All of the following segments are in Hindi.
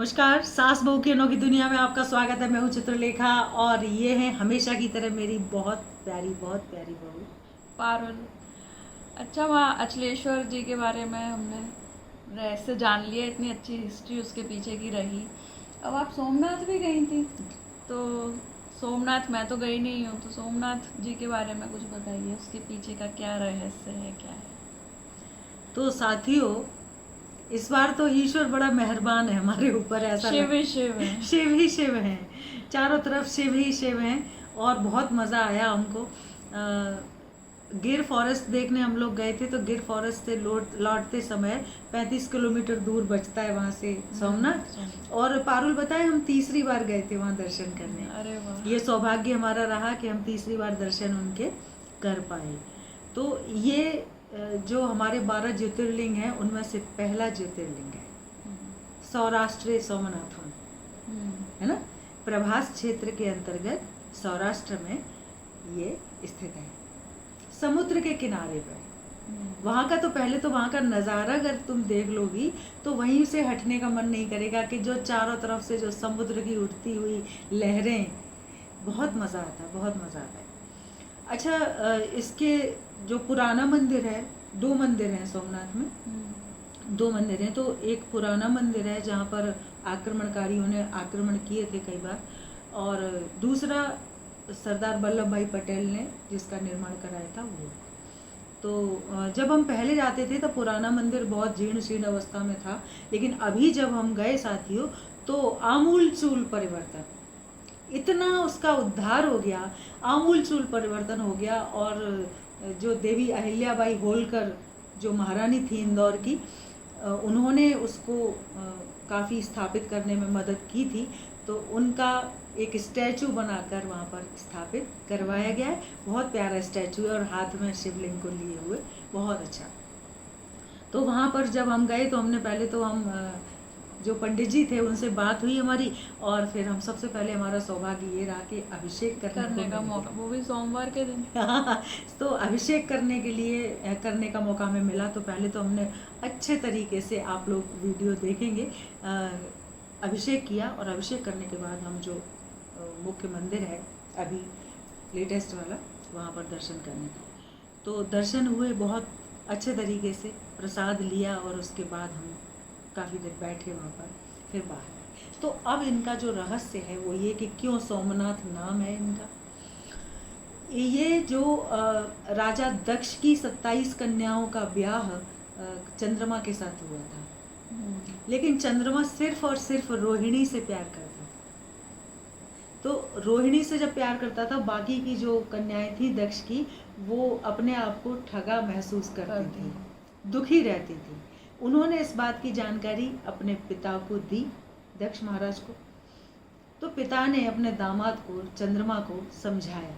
नमस्कार, सास बहू की अनोखी दुनिया में आपका स्वागत है। मैं हूँ चित्रलेखा और ये है हमेशा की तरह मेरी बहुत प्यारी बहू पारुल। अच्छा, वहाँ अचलेश्वर जी के बारे में हमने रहस्य जान लिया, इतनी अच्छी हिस्ट्री उसके पीछे की रही। अब आप सोमनाथ भी गई थी, तो सोमनाथ मैं तो गई नहीं हूँ, तो सोमनाथ जी के बारे में कुछ बताइए, उसके पीछे का क्या रहस्य है, क्या है। तो साथियों, इस बार तो ईश्वर बड़ा मेहरबान है हमारे ऊपर, ऐसा शिव ही लगता शिव है। है। शिव ही शिव हैं, चारों तरफ शिव ही शिव हैं। और बहुत मज़ा आया हमको। गिर फॉरेस्ट देखने हम लोग गए थे, तो गिर फॉरेस्ट से लौटते समय 35 किलोमीटर दूर बचता है वहाँ से सोमनाथ। और पारुल बताए, हम तीसरी बार गए थे वहाँ दर्शन करने। अरे वाह। ये सौभाग्य हमारा रहा कि हम तीसरी बार दर्शन उनके कर पाए। तो ये जो हमारे 12 ज्योतिर्लिंग हैं उनमें से पहला ज्योतिर्लिंग है सौराष्ट्र सोमनाथम, है ना। प्रभास क्षेत्र के अंतर्गत सौराष्ट्र में ये स्थित है, समुद्र के किनारे पर। वहाँ का तो पहले तो वहाँ का नज़ारा अगर तुम देख लोगी तो वहीं से हटने का मन नहीं करेगा, कि जो चारों तरफ से जो समुद्र की उठती हुई लहरें, बहुत मज़ा आता है, बहुत मज़ा आता है। अच्छा, इसके जो पुराना मंदिर है, 2 मंदिर हैं सोमनाथ में, 2 मंदिर हैं। तो एक पुराना मंदिर है जहाँ पर आक्रमणकारियों ने आक्रमण किए थे कई बार, और दूसरा सरदार वल्लभ भाई पटेल ने जिसका निर्माण कराया था वो। तो जब हम पहले जाते थे तो पुराना मंदिर बहुत जीर्ण शीर्ण अवस्था में था, लेकिन अभी जब हम गए साथियों तो आमूल चूल परिवर्तन, इतना उसका उद्धार हो गया, आमूल चूल परिवर्तन हो गया। और जो देवी अहिल्याबाई होलकर जो महारानी थी इंदौर की, उन्होंने उसको काफ़ी स्थापित करने में मदद की थी। तो उनका एक स्टैचू बनाकर वहाँ पर स्थापित करवाया गया है। बहुत प्यारा स्टैचू है और हाथ में शिवलिंग को लिए हुए, बहुत अच्छा। तो वहाँ पर जब हम गए तो हमने पहले तो हम जो पंडित जी थे उनसे बात हुई हमारी, और फिर हम सबसे पहले हमारा सौभाग्य ये रहा कि अभिषेक करने का मौका, वो भी सोमवार के दिन। तो अभिषेक करने का मौका हमें मिला। तो पहले तो हमने अच्छे तरीके से, आप लोग वीडियो देखेंगे, अभिषेक किया। और अभिषेक करने के बाद हम जो मुख्य मंदिर है अभी लेटेस्ट वाला, वहाँ पर दर्शन करने गए। तो दर्शन हुए बहुत अच्छे तरीके से, प्रसाद लिया और उसके बाद हम काफ़ी देर बैठे वहाँ पर, फिर बाहर आए। तो अब इनका जो रहस्य है वो ये कि क्यों सोमनाथ नाम है इनका। ये जो राजा दक्ष की 27 कन्याओं का ब्याह चंद्रमा के साथ हुआ था, लेकिन चंद्रमा सिर्फ और सिर्फ रोहिणी से प्यार करता था। तो रोहिणी से जब प्यार करता था, बाकी की जो कन्याएं थी दक्ष की, वो अपने आप को ठगा महसूस करती थी, दुखी रहती थी। उन्होंने इस बात की जानकारी अपने पिता को दी, दक्ष महाराज को। तो पिता ने अपने दामाद को, चंद्रमा को समझाया,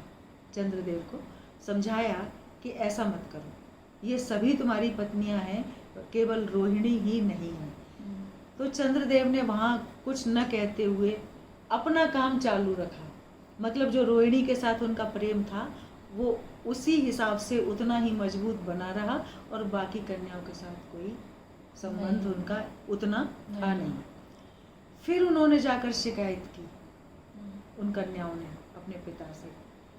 चंद्रदेव को समझाया कि ऐसा मत करो, ये सभी तुम्हारी पत्नियां हैं, केवल रोहिणी ही नहीं है। तो चंद्रदेव ने वहाँ कुछ न कहते हुए अपना काम चालू रखा। मतलब जो रोहिणी के साथ उनका प्रेम था वो उसी हिसाब से उतना ही मजबूत बना रहा, और बाकी कन्याओं के साथ कोई संबंध उनका उतना था नहीं। फिर उन्होंने जाकर शिकायत की, उन कन्याओं ने अपने पिता से।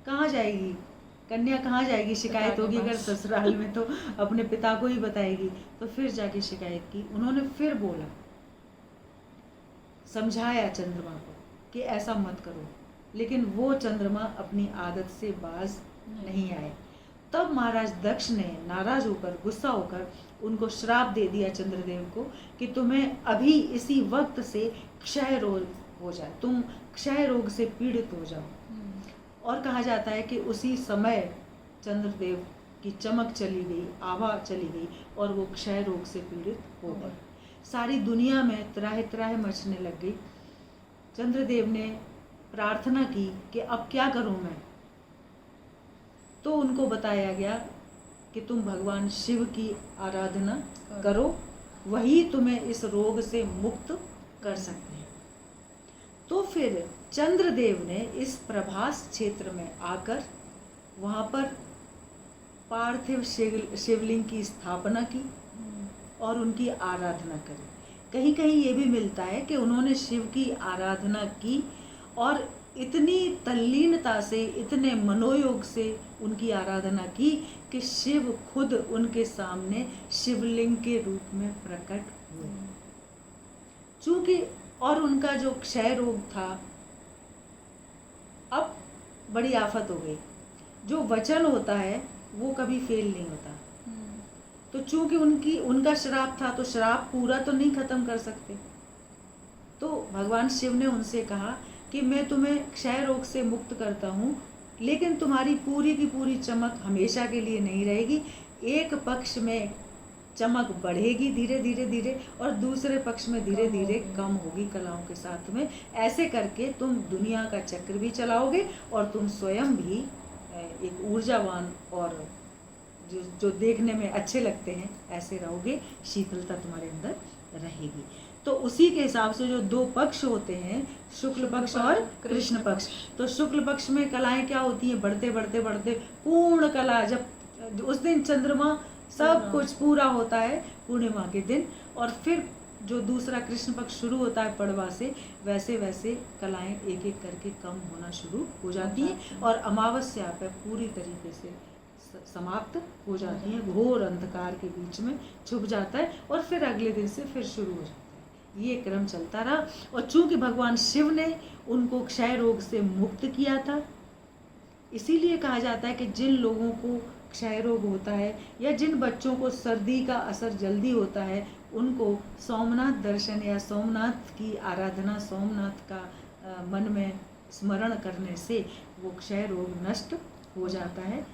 कहाँ जाएगी कन्या, कहाँ जाएगी, शिकायत होगी अगर ससुराल में तो अपने पिता को ही बताएगी। तो फिर जाके शिकायत की। उन्होंने फिर बोला, समझाया चंद्रमा को कि ऐसा मत करो, लेकिन वो चंद्रमा अपनी आदत से बाज नहीं आए। तब महाराज दक्ष ने नाराज होकर, गुस्सा होकर उनको श्राप दे दिया चंद्रदेव को कि तुम्हें अभी इसी वक्त से क्षय रोग हो जाए, तुम क्षय रोग से पीड़ित हो जाओ। और कहा जाता है कि उसी समय चंद्रदेव की चमक चली गई, आभा चली गई, और वो क्षय रोग से पीड़ित हो गए। सारी दुनिया में त्राहि त्राहि मचने लग गई। चंद्रदेव ने प्रार्थना की कि अब क्या करूं मैं। तो उनको बताया गया कि तुम भगवान शिव की आराधना करो, वही तुम्हें इस रोग से मुक्त कर सकते हैं। तो फिर चंद्रदेव ने इस प्रभास क्षेत्र में आकर वहाँ पर पार्थिव शिवलिंग की स्थापना की और उनकी आराधना करी। कहीं कहीं ये भी मिलता है कि उन्होंने शिव की आराधना की और इतनी तल्लीनता से, इतने मनोयोग से उनकी आराधना की कि शिव खुद उनके सामने शिवलिंग के रूप में प्रकट हुए। चूंकि और उनका जो क्षय रोग था, अब बड़ी आफत हो गई। जो वचन होता है वो कभी फेल नहीं होता। तो चूंकि उनका श्राप था, तो श्राप पूरा तो नहीं खत्म कर सकते। तो भगवान शिव ने उनसे कहा कि मैं तुम्हें क्षय रोग से मुक्त करता हूँ, लेकिन तुम्हारी पूरी की पूरी चमक हमेशा के लिए नहीं रहेगी। एक पक्ष में चमक बढ़ेगी धीरे धीरे धीरे, और दूसरे पक्ष में धीरे धीरे कम होगी कलाओं के साथ में। ऐसे करके तुम दुनिया का चक्र भी चलाओगे और तुम स्वयं भी एक ऊर्जावान और जो देखने में अच्छे लगते हैं ऐसे रहोगे। शीतलता तुम्हारे अंदर रहेगी। तो उसी के हिसाब से जो दो पक्ष होते हैं, शुक्ल पक्ष और कृष्ण पक्ष, तो शुक्ल पक्ष में कलाएं क्या होती हैं, बढ़ते बढ़ते बढ़ते पूर्ण कला, जब उस दिन चंद्रमा सब कुछ पूरा होता है पूर्णिमा के दिन, और फिर जो दूसरा कृष्ण पक्ष शुरू होता है पड़वा से, वैसे वैसे कलाएं एक एक करके कम होना शुरू हो जाती हैं और अमावस्या पे पूरी तरीके से समाप्त हो जाती हैं। घोर अंधकार के बीच में छुप जाता है और फिर अगले दिन से फिर शुरू हो जाता है। ये क्रम चलता रहा। और चूंकि भगवान शिव ने उनको क्षय रोग से मुक्त किया था, इसीलिए कहा जाता है कि जिन लोगों को क्षय रोग होता है या जिन बच्चों को सर्दी का असर जल्दी होता है, उनको सोमनाथ दर्शन या सोमनाथ की आराधना, सोमनाथ का मन में स्मरण करने से वो क्षय रोग नष्ट हो जाता है,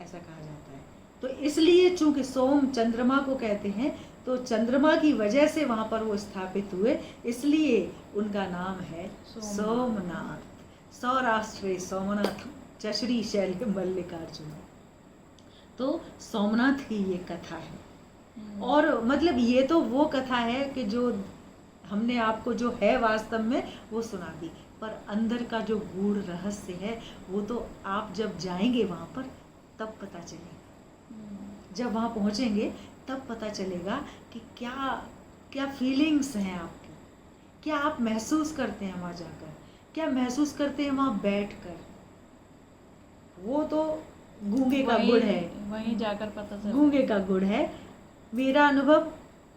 ऐसा कहा जाता है। तो इसलिए चूंकि सोम चंद्रमा को कहते हैं, तो चंद्रमा की वजह से वहाँ पर वो स्थापित हुए, इसलिए उनका नाम है सोमनाथ। सौराष्ट्रे सोमनाथ चश्री शैल मल्लिकार्जुन। तो सोमनाथ की ये कथा है। और मतलब ये तो वो कथा है कि जो हमने आपको जो है वास्तव में वो सुना दी, पर अंदर का जो गूढ़ रहस्य है वो तो आप जब जाएंगे वहाँ पर तब पता चलेगा। जब वहाँ पहुँचेंगे तब पता चलेगा कि क्या क्या फीलिंग्स हैं आपकी, क्या आप महसूस करते हैं वहाँ जाकर, क्या महसूस करते हैं वहाँ बैठकर। वो तो गूंगे का गुड़ है, वहीं जाकर पता चलेगा। गूंगे का गुड़ है। मेरा अनुभव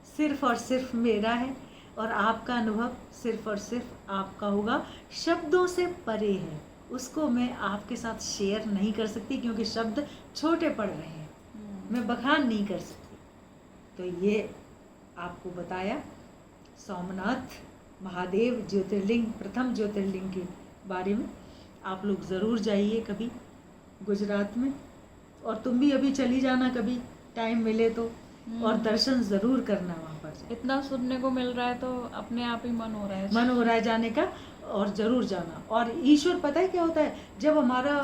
सिर्फ और सिर्फ मेरा है और आपका अनुभव सिर्फ और सिर्फ आपका होगा, शब्दों से परे है। उसको मैं आपके साथ शेयर नहीं कर सकती क्योंकि शब्द छोटे पड़ रहे हैं, मैं बखान नहीं कर सकती। तो ये आपको बताया सोमनाथ महादेव ज्योतिर्लिंग, प्रथम ज्योतिर्लिंग के बारे में। आप लोग ज़रूर जाइए कभी गुजरात में, और तुम भी अभी चली जाना कभी टाइम मिले तो, और दर्शन ज़रूर करना वहाँ पर। इतना सुनने को मिल रहा है तो अपने आप ही मन हो रहा है जाने का, और ज़रूर जाना। और ईश्वर पता है क्या होता है, जब हमारा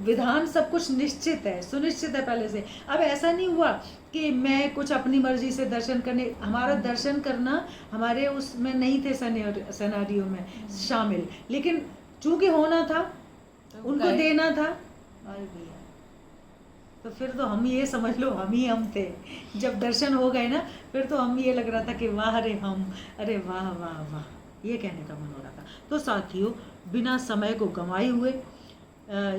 विधान सब कुछ निश्चित है, सुनिश्चित है पहले से। अब ऐसा नहीं हुआ कि मैं कुछ अपनी मर्जी से दर्शन करने, हमारा दर्शन करना हमारे उसमें नहीं थे सिनेरियो में शामिल, लेकिन चूंकि होना था तो उनको देना था। अरे भैया, तो फिर तो हम ये समझ लो हम थे। जब दर्शन हो गए ना, फिर तो हम ये लग रहा था कि वाह रे हम, अरे वाह वाह वाह, ये कहने का मन हो रहा था। तो साथियों, बिना समय को गंवाए हुए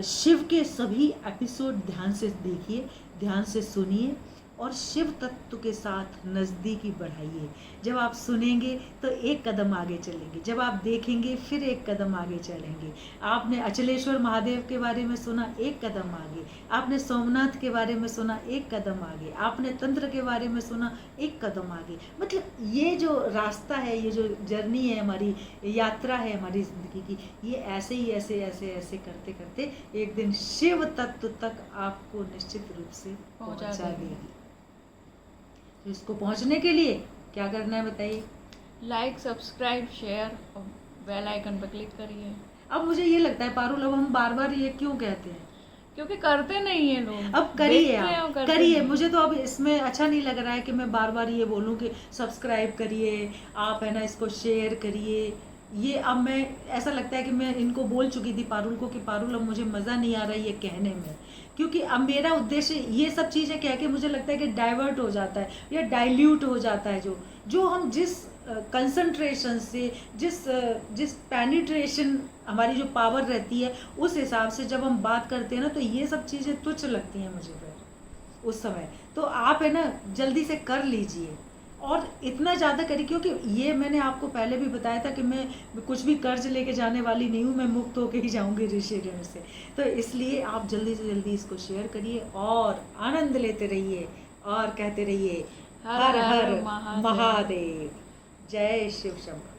शिव के सभी एपिसोड ध्यान से देखिए, ध्यान से सुनिए और शिव तत्व के साथ नज़दीकी बढ़ाइए। जब आप सुनेंगे तो एक कदम आगे चलेंगे, जब आप देखेंगे फिर एक कदम आगे चलेंगे। आपने अचलेश्वर महादेव के बारे में सुना, एक कदम आगे। आपने सोमनाथ के बारे में सुना, एक कदम आगे। आपने तंत्र के बारे में सुना, एक कदम आगे। मतलब ये जो रास्ता है, ये जो जर्नी है, हमारी यात्रा है हमारी ज़िंदगी की, ये ऐसे ही ऐसे ऐसे ऐसे करते करते एक दिन शिव तत्व तक आपको निश्चित रूप से पहुँचा देगी। तो इसको पहुंचने के लिए क्या करना है बताइए? लाइक, सब्सक्राइब, शेयर और बेल आइकन पर क्लिक करिए। अब मुझे ये लगता है पारुल, अब हम बार बार ये क्यों कहते हैं? क्योंकि करते नहीं है लोग। अब करिए, आप करिए। मुझे तो अब इसमें अच्छा नहीं लग रहा है कि मैं बार बार ये बोलूं कि सब्सक्राइब करिए, आप है ना इसको शेयर करिए। ये अब मैं, ऐसा लगता है कि मैं इनको बोल चुकी थी पारुल को कि पारुल अब मुझे मज़ा नहीं आ रहा है ये कहने में, क्योंकि अब मेरा उद्देश्य ये सब चीज़ें कह के मुझे लगता है कि डाइवर्ट हो जाता है या डाइल्यूट हो जाता है जो हम जिस कंसंट्रेशन से जिस पेनिट्रेशन हमारी जो पावर रहती है उस हिसाब से जब हम बात करते हैं ना, तो ये सब चीज़ें तुच्छ लगती हैं मुझे फिर उस समय। तो आप है ना जल्दी से कर लीजिए और इतना ज़्यादा करिए, क्योंकि ये मैंने आपको पहले भी बताया था कि मैं कुछ भी कर्ज लेके जाने वाली नहीं हूँ, मैं मुक्त होके ही जाऊँगी ऋषि ऋण से। तो इसलिए आप जल्दी से जल्दी इसको शेयर करिए और आनंद लेते रहिए और कहते रहिए हर हर महादेव। जय शिव शंकर।